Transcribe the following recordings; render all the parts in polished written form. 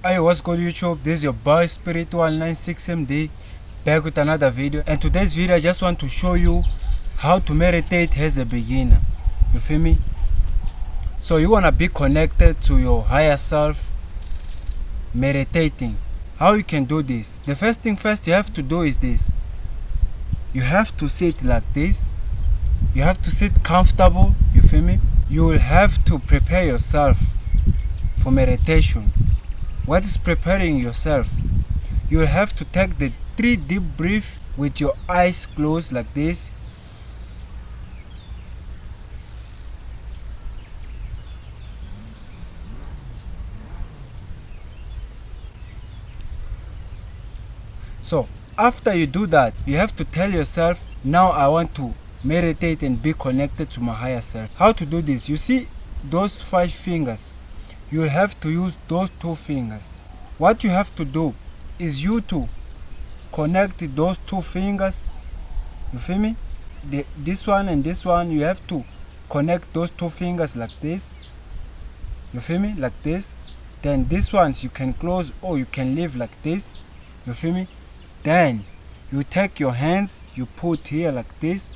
Hey, what's good YouTube? This is your boy Spiritual96MD back with another video, and today's video I just want to show you how to meditate as a beginner. You feel me? So you want to be connected to your higher self meditating. How you can do this? The first thing first you have to do is this. You have to sit like this. You have to sit comfortable. You feel me? You will have to prepare yourself for meditation. What is preparing yourself? You will have to take the 3 deep breaths with your eyes closed like this. So after you do that, you have to tell yourself, now I want to meditate and be connected to my higher self. How to do this? You see those 5 fingers? You will have to use those 2 fingers. What you have to do is you to connect those 2 fingers. You feel me? This one and this one, you have to connect those 2 fingers like this. You feel me? Like this. Then these ones you can close or you can leave like this. You feel me? Then you take your hands, you put here like this.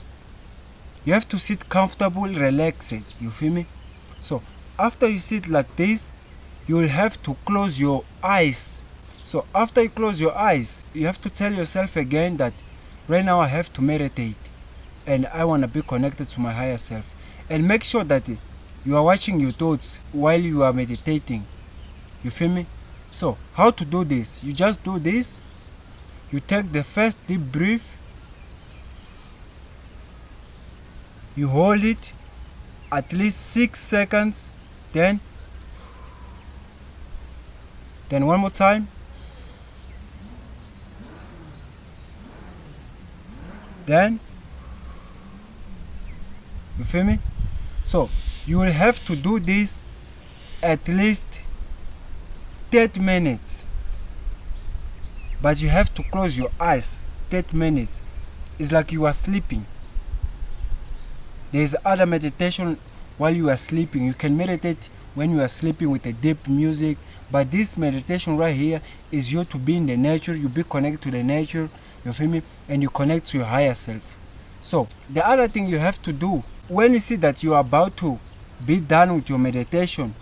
You have to sit comfortable, relaxed. You feel me? So after you sit like this, you will have to close your eyes. So after you close your eyes, you have to tell yourself again that right now I have to meditate and I want to be connected to my higher self. And make sure that you are watching your thoughts while you are meditating. You feel me? So how to do this? You just do this. You take the first deep breath. You hold it at least 6 seconds. Then one more time. Then you feel me? So you will have to do this at least 30 minutes. But you have to close your eyes. 30 minutes. It's like you are sleeping. There is other meditation while you are sleeping. You can meditate when you are sleeping with a deep music, but this meditation right here is you to be in the nature. You be connected to the nature, you feel me, and you connect to your higher self. So the other thing you have to do when you see that you are about to be done with your meditation,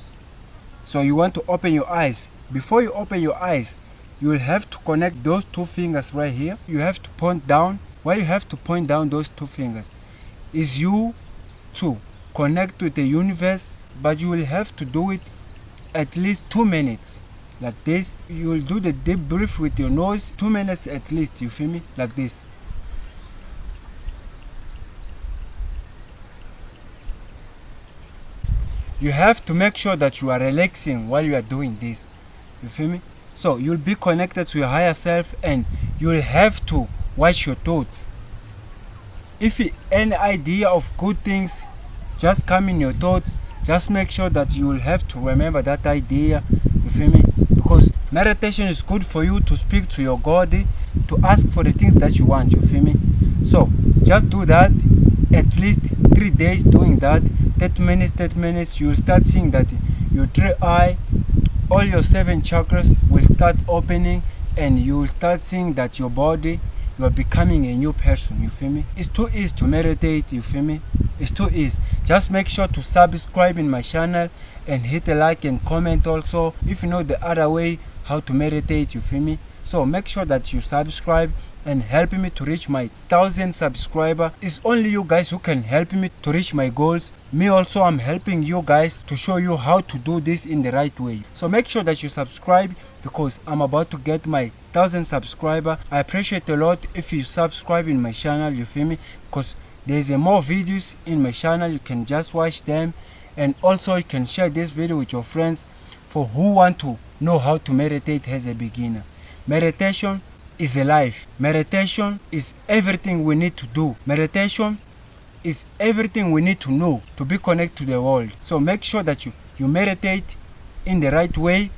so you want to open your eyes. Before you open your eyes, you will have to connect those 2 fingers right here. You have to point down. Why you have to point down those 2 fingers is you to connect with the universe, but you will have to do it at least 2 minutes like this. You will do the deep breath with your nose 2 minutes at least. You feel me? Like this. You have to make sure that you are relaxing while you are doing this. You feel me? So you'll be connected to your higher self and you'll have to watch your thoughts. If any idea of good things just come in your thoughts, just make sure that you will have to remember that idea. You feel me? Because meditation is good for you to speak to your God, to ask for the things that you want. You feel me? So just do that at least 3 days doing that. 30 minutes, you will start seeing that your 3rd eye, all your 7 chakras will start opening, and you will start seeing that your body, you are becoming a new person. You feel me? It's too easy to meditate. You feel me? It's too easy. Just make sure to subscribe in my channel and hit a like and comment also if you know the other way how to meditate. You feel me? So make sure that you subscribe and help me to reach my 1,000 subscribers. It's only you guys who can help me to reach my goals. Me also, I'm helping you guys to show you how to do this in the right way. So make sure that you subscribe because I'm about to get my 1,000 subscribers. I appreciate a lot if you subscribe in my channel. You feel me? Because there's more videos in my channel. You can just watch them, and also you can share this video with your friends for who want to know how to meditate as a beginner. Meditation is a life. Meditation is everything we need to do. Meditation is everything we need to know to be connected to the world. So make sure that you meditate in the right way.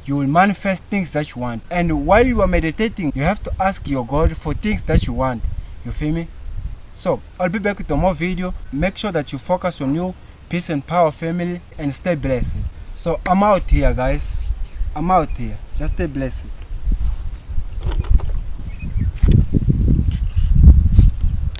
You will manifest things that you want. And while you are meditating, you have to ask your God for things that you want. You feel me? So I'll be back with more video. Make sure that you focus on you, peace and power, family, and stay blessed. So I'm out here, guys. I'm out here. Just stay blessed.